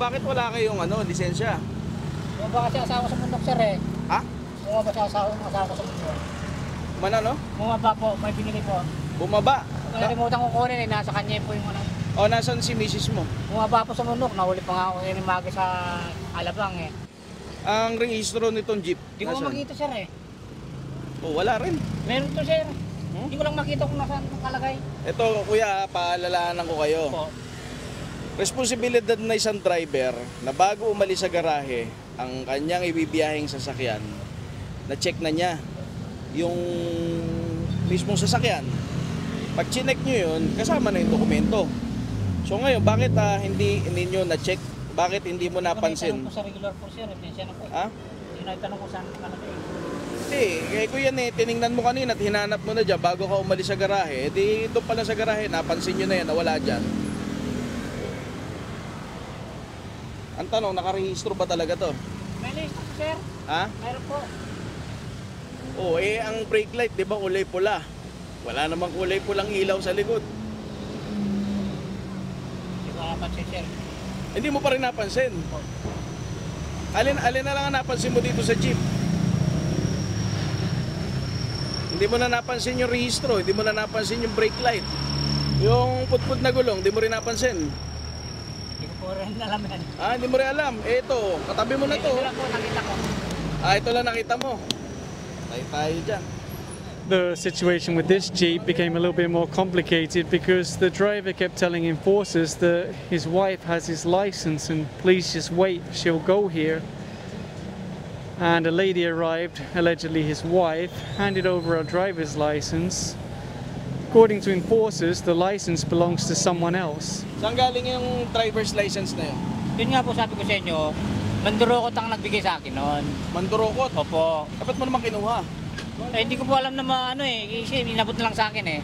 bakit wala kayong lisensya? Bumaba kasi asawa sa bundok, sir eh. Ha? Bumaba siya asawa sa bundok. Manano? Bumaba po, may binili po. Bumaba? Nalimutan ko kunin eh, nasa kanya po yung ano. O, nasan si misis mo? Bumaba po sa bundok, nahuli pa nga ako yung magi sa Alabang eh. Ang rehistro nitong jeep? Hindi ko makita, sir eh. Oh, wala rin. Meron to, sir. Hindi ko lang makita kung nasaan nakalagay. Ito, kuya, paalalahanan ko kayo. Po. Responsibilidad na isang driver na bago umalis sa garahe, ang kanyang ibibiyahing sasakyan, na-check na niya yung mismong sasakyan. Pag chinek nyo yun, kasama na yung dokumento. So ngayon, bakit hindi nyo na-check? Bakit hindi mo napansin? May tanong po sa regular po, sir. Siya na po. Ha? Hindi na itanong ko saan nakalagay. Hindi, kaya ko yan tiningnan mo kanina at hinanap mo na dyan bago ka umalis sa garahe. Di doon pala sa garahe, napansin nyo na yan, nawala dyan. Ang tanong, nakarehistro ba talaga to? May list po, sir. Ha? Meron po. Oo, ang brake light, di ba kulay pula? Wala namang kulay pulang ilaw sa likod. Hindi ko napansin, sir. Hindi mo pa rin napansin. Alin na lang ang napansin mo dito sa jeep? Hindi mo na napansin yung rehistro, hindi mo na napansin yung brake light. Yung putput na gulong, hindi mo rin napansin. Hindi ko po rin alam yan. Hindi mo rin alam. Ito, katabi mo na to. Ito lang po, nakita ko. Ito lang nakita mo. Tayo dyan. The situation with this Jeep became a little bit more complicated because the driver kept telling enforcers that his wife has his license and please just wait, she'll go here. And a lady arrived, allegedly his wife, handed over a driver's license. According to enforcers, the license belongs to someone else. Saan galing yung driver's license na yun? Yun nga po sabi ko sa inyo, Mandurokot ang nagbigay sa akin noon. Mandurokot? Opo. Dapat mo naman kinuha. Hindi ko po alam na kasi inabot na lang sa akin eh.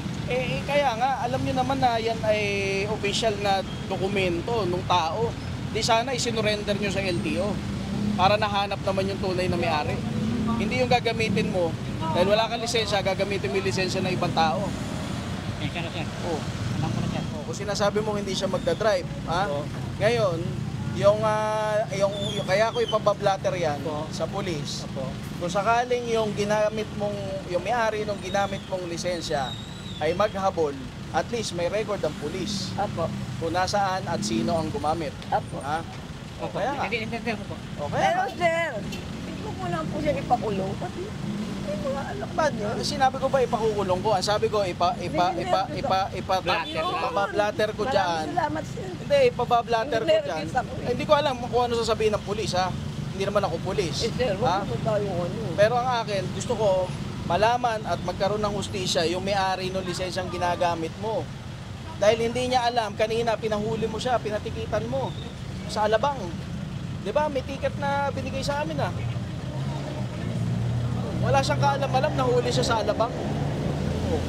Kaya nga, alam niyo naman na yan ay official na dokumento ng tao. Di sana isinurrender nyo sa LTO para nahanap naman yung tunay na may-ari. Hindi yung gagamitin mo, dahil wala kang lisensya, gagamitin mo yung lisensya ng ibang tao. Siya na, sir. Oo. Alam ko na, sir. Kung sinasabi mo hindi siya magdadrive, Oo. Ngayon, yung kaya ko ipabablatter yan sa pulis. Opo. Kung sakaling yung ginamit mong, yung may-ari ng ginamit mong lisensya ay maghabol, at least may record ang pulis. Opo. Kung nasaan at sino ang gumamit. Apo. Ha? O kaya nga. Hindi ko po. O kaya Pero nga. sir, hindi ko lang po siya ipakulong kasi hindi mo nga alam ba niya. Sinabi ko ba ipakukulong ko? Ang sabi ko ipabablatter ko dyan. Maraming salamat sir. Hindi, ipabablatter ko dyan. Nervous ako eh. Hindi ko alam kung ano sasabihin ng pulis ha. Hindi naman ako pulis. Sir, Ha? wag mo tayo ano. Pero ang akin, gusto ko malaman at magkaroon ng hustisya yung may-ari ng lisensyang ginagamit mo. Dahil hindi niya alam, kanina pinahuli mo siya, pinatikitan mo sa Alabang. 'Di ba? May ticket na binigay sa amin ah. Wala siyang kaalam-alam, nahuli siya sa Alabang. Oh.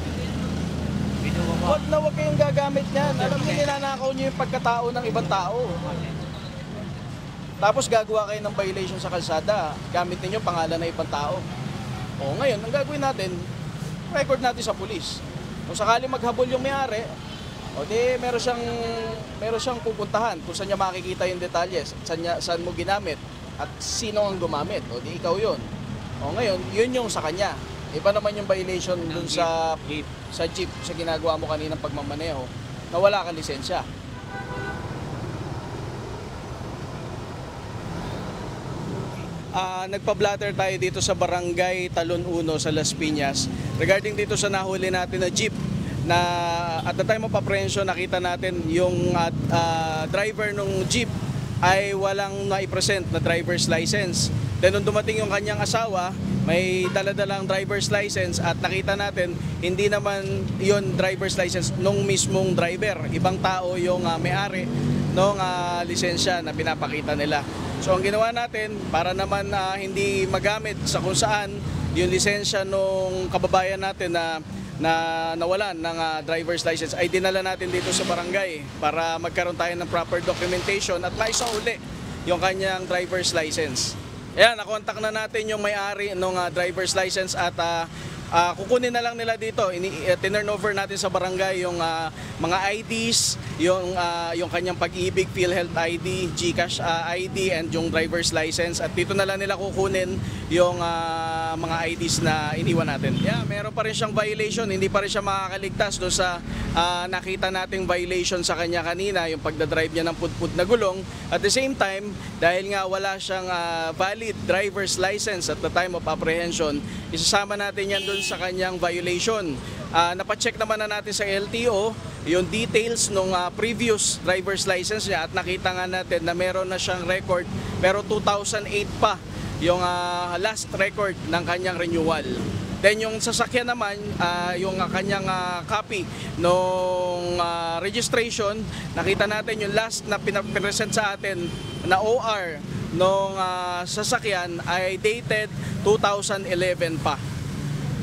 Huwag na huwag kayong gagamit niyan. Alam niyo, ninanakaw niyo yung pagkatao ng ibang tao. Tapos gagawa kayo ng violation sa kalsada. Gamit niyo pangalan ng ibang tao. O ngayon, ang gagawin natin, record natin sa pulis. Kung sakali maghabol yung may-ari, o di meron siyang pupuntahan kung saan niya makikita yung detalles, saan mo ginamit at sino ang gumamit. O di ikaw yun. O ngayon, yun yung sa kanya. Iba naman yung violation dun sa jeep, sa ginagawa mo kaninang pagmamaneho na wala kang lisensya. Nagpa-blatter tayo dito sa Barangay Talon 1 sa Las Piñas regarding dito sa nahuli natin na jeep na at the time of apprehension nakita natin yung driver ng jeep ay walang na-present na driver's license. Then nung dumating yung kanyang asawa, may dala-dalang driver's license at nakita natin hindi naman yon driver's license nung mismong driver. Ibang tao yung may-ari ng lisensya na pinapakita nila. So ang ginawa natin para naman hindi magamit sa kung saan yung lisensya nung kababayan natin na nawalan ng driver's license ay dinala natin dito sa barangay para magkaroon tayo ng proper documentation at maisauli yung kanyang driver's license. Ayan, nakontak na natin yung may-ari ng driver's license at kukunin na lang nila dito, tinurn over natin sa barangay yung mga IDs, yung kanyang pag-ibig, PhilHealth ID, GCash ID, and yung driver's license. At dito na lang nila kukunin yung mga IDs na iniwan natin. Yeah, meron pa rin siyang violation, hindi pa rin siya makakaligtas doon sa nakita nating violation sa kanya kanina, yung pagdadrive niya ng pudpud na gulong. At the same time, dahil nga wala siyang valid driver's license at the time of apprehension, isasama natin yan doon sa kanyang violation. Napacheck naman na natin sa LTO yung details ng previous driver's license niya at nakita nga natin na meron na siyang record pero 2008 pa yung last record ng kanyang renewal. Then yung sasakyan naman, yung kanyang copy nung registration, nakita natin yung last na pinapresent sa atin na OR nung sasakyan ay dated 2011 pa.